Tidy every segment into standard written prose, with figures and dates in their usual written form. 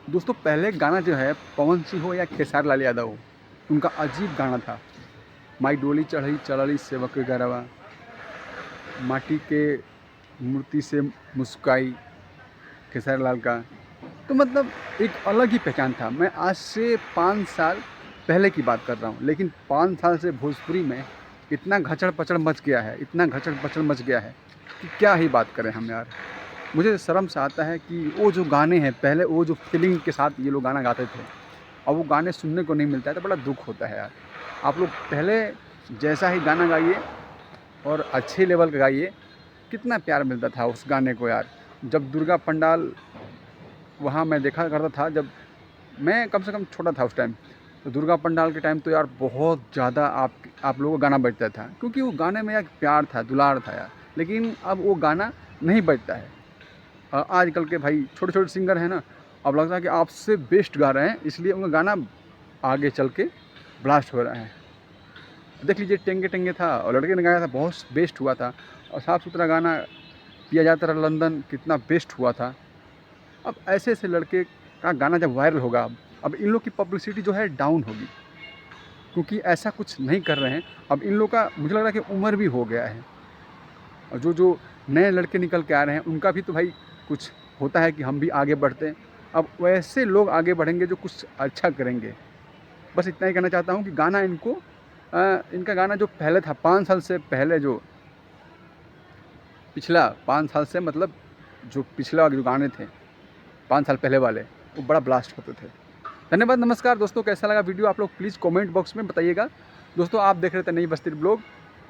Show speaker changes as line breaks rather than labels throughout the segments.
दोस्तों पहले गाना जो है पवन सिंह हो या खेसारी लाल यादव हो, उनका अजीब गाना था। माई डोली चढ़ई चढ़ली सेवक गरवा, माटी के मूर्ति से मुस्काई, खेसारी लाल का। तो मतलब एक अलग ही पहचान था। मैं आज से 5 साल पहले की बात कर रहा हूँ, लेकिन 5 साल से भोजपुरी में इतना घचड़ पचड़ मच गया है, इतना घचड़ पचड़ मच गया है कि क्या ही बात करें हम यार। मुझे शर्म सा आता है कि वो जो गाने हैं पहले, वो जो फीलिंग के साथ ये लोग गाना गाते थे, अब वो गाने सुनने को नहीं मिलता है, तो बड़ा दुख होता है यार। आप लोग पहले जैसा ही गाना गाइए और अच्छे लेवल का गाइए, कितना प्यार मिलता था उस गाने को यार। जब दुर्गा पंडाल वहाँ मैं देखा करता था, जब मैं कम से कम छोटा था उस टाइम, तो दुर्गा पंडाल के टाइम तो यार बहुत ज़्यादा आप लोगों का गाना बजता था, क्योंकि वो गाने में यार प्यार था, दुलार था यार। लेकिन अब वो गाना नहीं बजता है। आजकल के भाई छोटे छोटे सिंगर हैं ना, अब लगता है कि आपसे बेस्ट गा रहे हैं, इसलिए उनका गाना आगे चल के ब्लास्ट हो रहा है। देख लीजिए टेंगे टेंगे था और लड़के ने गाया था, बहुत बेस्ट हुआ था। और साफ़ सुथरा गाना पिया जाता रहा लंदन, कितना बेस्ट हुआ था। अब ऐसे ऐसे लड़के का गाना जब वायरल होगा, अब इन लोग की पब्लिसिटी जो है डाउन होगी, क्योंकि ऐसा कुछ नहीं कर रहे हैं। अब इन लोग का मुझे लग रहा है कि उम्र भी हो गया है, और जो जो नए लड़के निकल के आ रहे हैं उनका भी तो भाई कुछ होता है कि हम भी आगे बढ़ते हैं। अब वैसे लोग आगे बढ़ेंगे जो कुछ अच्छा करेंगे। बस इतना ही कहना चाहता हूँ कि गाना इनका गाना जो पहले था 5 साल से पहले, जो पिछला 5 साल से मतलब जो पिछला जो गाने थे 5 साल पहले वाले, वो बड़ा ब्लास्ट होते थे। धन्यवाद, नमस्कार दोस्तों। कैसा लगा वीडियो आप लोग प्लीज़ कमेंट बॉक्स में बताइएगा। दोस्तों आप देख रहे थे नई बस्ती ब्लॉग,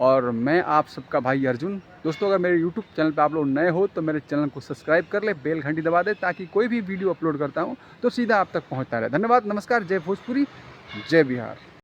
और मैं आप सबका भाई अर्जुन। दोस्तों अगर मेरे यूट्यूब चैनल पे आप लोग नए हो तो मेरे चैनल को सब्सक्राइब कर ले, बेल घंटी दबा दे, ताकि कोई भी वीडियो अपलोड करता हूँ तो सीधा आप तक पहुँचता रहे। धन्यवाद, नमस्कार, जय भोजपुरी, जय बिहार।